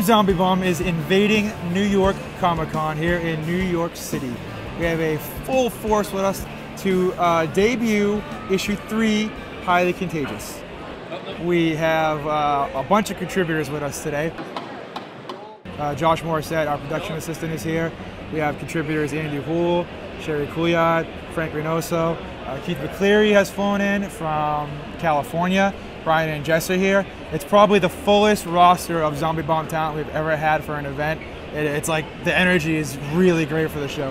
ZombieBomb is invading New York Comic-Con here in New York City. We have a full force with us to debut issue 3, Highly Contagious. We have a bunch of contributors with us today. Josh Morissette, our production assistant, is here. We have contributors Andy Houle, Sherry Couillard, Frank Reynoso. Keith McCleary has flown in from California. Brian and Jess are here. It's probably the fullest roster of ZombieBomb talent we've ever had for an event. It's like the energy is really great for the show.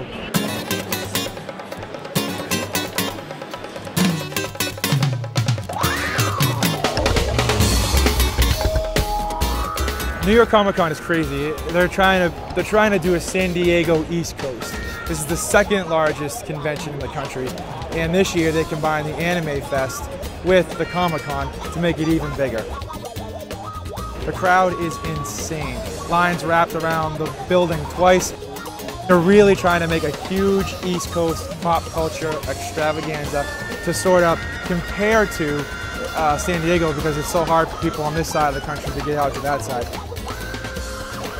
New York Comic Con is crazy. They're trying to do a San Diego East Coast. This is the second largest convention in the country, and this year they combined the Anime Fest with the Comic Con to make it even bigger. The crowd is insane. Lines wrapped around the building twice. They're really trying to make a huge East Coast pop culture extravaganza to sort of compare to San Diego, because it's so hard for people on this side of the country to get out to that side.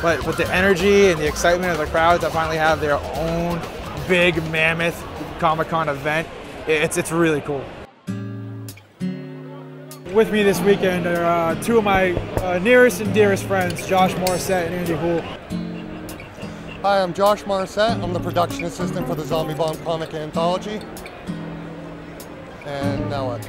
But with the energy and the excitement of the crowd to finally have their own big mammoth Comic-Con event, it's really cool. With me this weekend are two of my nearest and dearest friends, Josh Morissette and Andy Houle. Hi, I'm Josh Morissette. I'm the production assistant for the ZombieBomb comic anthology. And now what?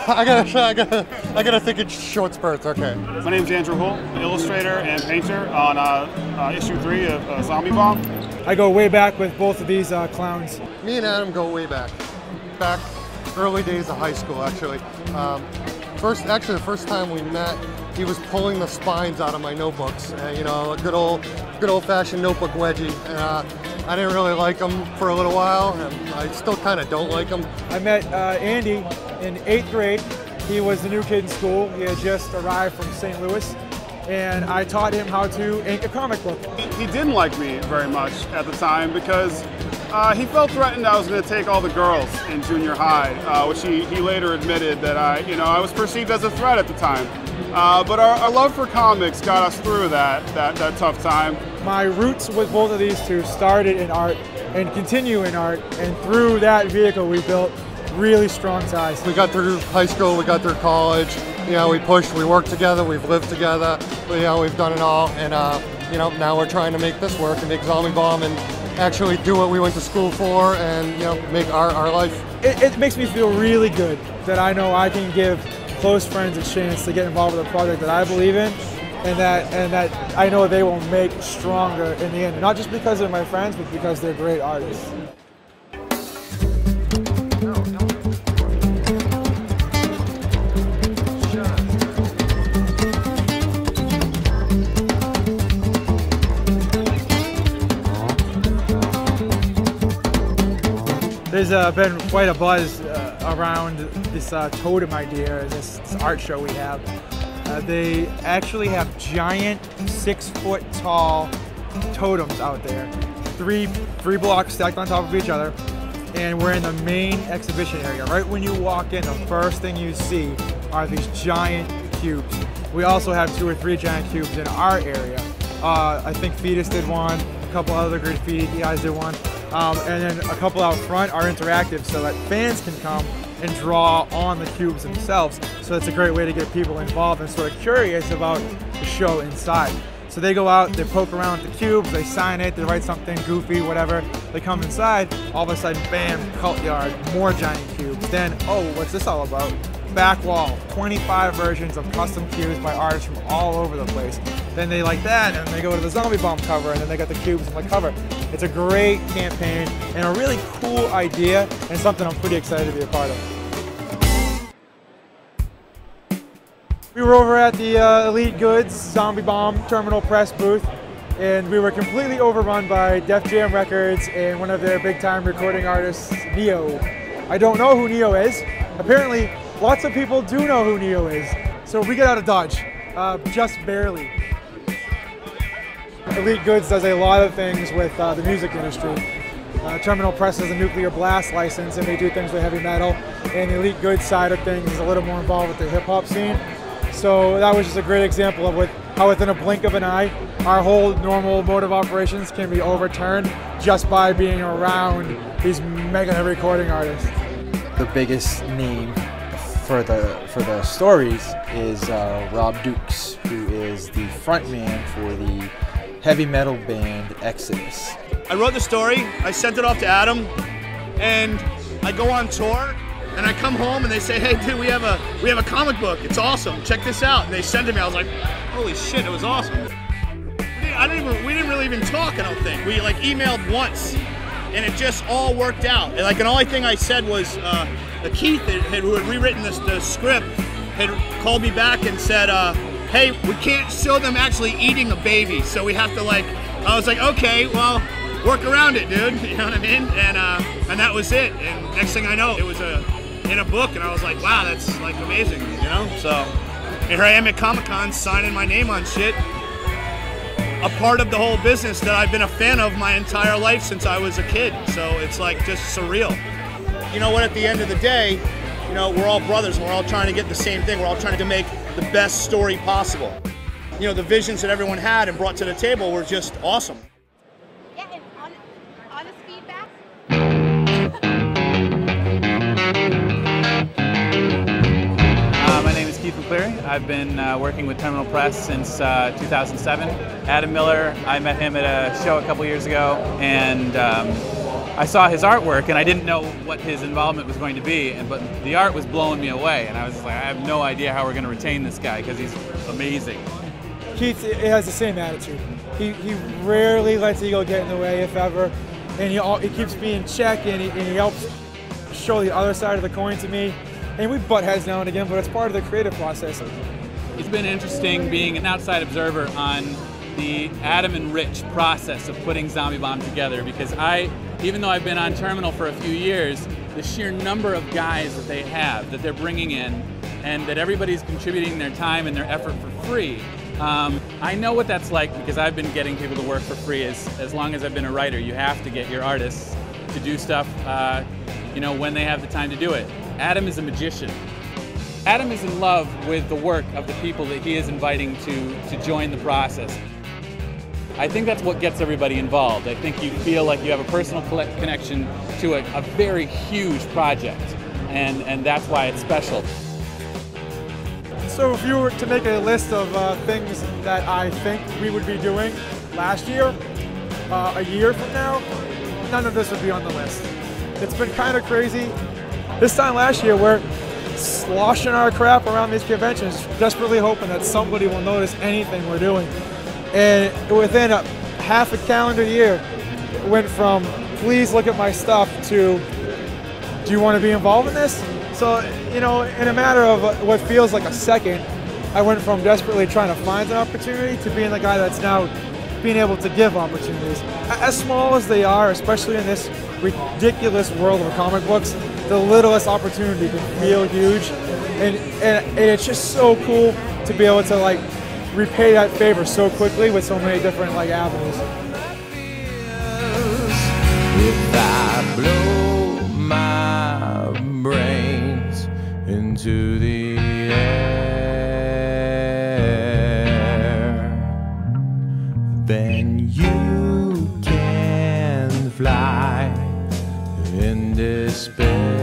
I gotta think in short spurts. Okay. My name's Andrew Houle, illustrator and painter on issue 3 of ZombieBomb. I go way back with both of these clowns. Me and Adam go way back. Early days of high school, actually. The first time we met, he was pulling the spines out of my notebooks. You know, a good old-fashioned notebook wedgie. I didn't really like him for a little while, and I still kind of don't like him. I met Andy in 8th grade. He was the new kid in school. He had just arrived from St. Louis, and I taught him how to ink a comic book. He didn't like me very much at the time because he felt threatened I was going to take all the girls in junior high, which he later admitted that I was perceived as a threat at the time. But our love for comics got us through that tough time. My roots with both of these two started in art and continue in art, and through that vehicle we built really strong ties. We got through high school, we got through college, you know, we pushed, we worked together, we've lived together, you know, we've done it all, and you know, now we're trying to make this work and make ZombieBomb and actually do what we went to school for, and you know, make our life. It makes me feel really good that I know I can give close friends a chance to get involved with a project that I believe in, and that I know they will make stronger in the end. Not just because they're my friends, but because they're great artists. There's been quite a buzz around this totem idea, this art show we have. They actually have giant 6-foot tall totems out there, three blocks stacked on top of each other, and we're in the main exhibition area. Right when you walk in, the first thing you see are these giant cubes. We also have 2 or 3 giant cubes in our area. I think Fetus did one, a couple other graffiti guys did one. And then a couple out front are interactive so that fans can come and draw on the cubes themselves. So it's a great way to get people involved and sort of curious about the show inside. So they go out, they poke around with the cubes, they sign it, they write something goofy, whatever. They come inside, all of a sudden, bam, cult yard, more giant cubes. Then, oh, what's this all about? Back wall, 25 versions of custom cubes by artists from all over the place. Then they like that, and they go to the ZombieBomb cover, and then they got the cubes on the cover. It's a great campaign, and a really cool idea, and something I'm pretty excited to be a part of. We were over at the Elite Goods ZombieBomb Terminal Press booth, and we were completely overrun by Def Jam Records and one of their big-time recording artists, Neo. I don't know who Neo is. Apparently, lots of people do know who Neo is. So we get out of Dodge, just barely. Elite Goods does a lot of things with the music industry. Terminal Press has a nuclear blast license, and they do things with heavy metal. And the Elite Goods side of things is a little more involved with the hip hop scene. So that was just a great example of what how within a blink of an eye, our whole normal mode of operations can be overturned just by being around these mega recording artists. The biggest name for the stories is Rob Dukes, who is the frontman for the heavy metal band Exodus. I wrote the story, I sent it off to Adam, and I go on tour, and I come home and they say, hey dude, we have a comic book, it's awesome, check this out. And they sent it to me, I was like, holy shit, it was awesome. We didn't really even talk, I don't think. We like emailed once, and it just all worked out. And like, the only thing I said was, Keith, who had rewritten the script, had called me back and said, hey, we can't show them actually eating a baby, so we have to like, I was like, okay, well, work around it, dude, you know what I mean? And that was it, and next thing I know, it was in a book, and I was like, wow, that's like amazing, you know? So, and here I am at Comic-Con signing my name on shit, a part of the whole business that I've been a fan of my entire life since I was a kid, so it's like just surreal. You know what, at the end of the day, you know, we're all brothers and we're all trying to get the same thing. We're all trying to make the best story possible. You know, the visions that everyone had and brought to the table were just awesome. Yeah, and honest feedback. My name is Keith McCleary. I've been working with Terminal Press since 2007. Adam Miller, I met him at a show a couple years ago, and I saw his artwork, and I didn't know what his involvement was going to be, but the art was blowing me away, and I was like, I have no idea how we're going to retain this guy, because he's amazing. Keith has the same attitude. He rarely lets ego get in the way, if ever, and he keeps me in check, and he helps show the other side of the coin to me. And we butt heads now and again, but it's part of the creative process. It's been interesting being an outside observer on the Adam and Rich process of putting ZombieBomb together, because even though I've been on Terminal for a few years, the sheer number of guys that they have, that they're bringing in, and that everybody's contributing their time and their effort for free. I know what that's like, because I've been getting people to work for free as long as I've been a writer. You have to get your artists to do stuff you know, when they have the time to do it. Adam is a magician. Adam is in love with the work of the people that he is inviting to join the process. I think that's what gets everybody involved. I think you feel like you have a personal connection to a very huge project, and that's why it's special. So if you were to make a list of things that I think we would be doing last year, a year from now, none of this would be on the list. It's been kind of crazy. This time last year, we're sloshing our crap around these conventions, desperately hoping that somebody will notice anything we're doing. And within half a calendar year, it went from, please look at my stuff, to, do you want to be involved in this? So, you know, in a matter of what feels like a second, I went from desperately trying to find an opportunity to being the guy that's now being able to give opportunities. As small as they are, especially in this ridiculous world of comic books, the littlest opportunity can feel huge. And it's just so cool to be able to like repay that favor so quickly with so many different like avenues. If I blow my brains into the air, then you can fly in despair.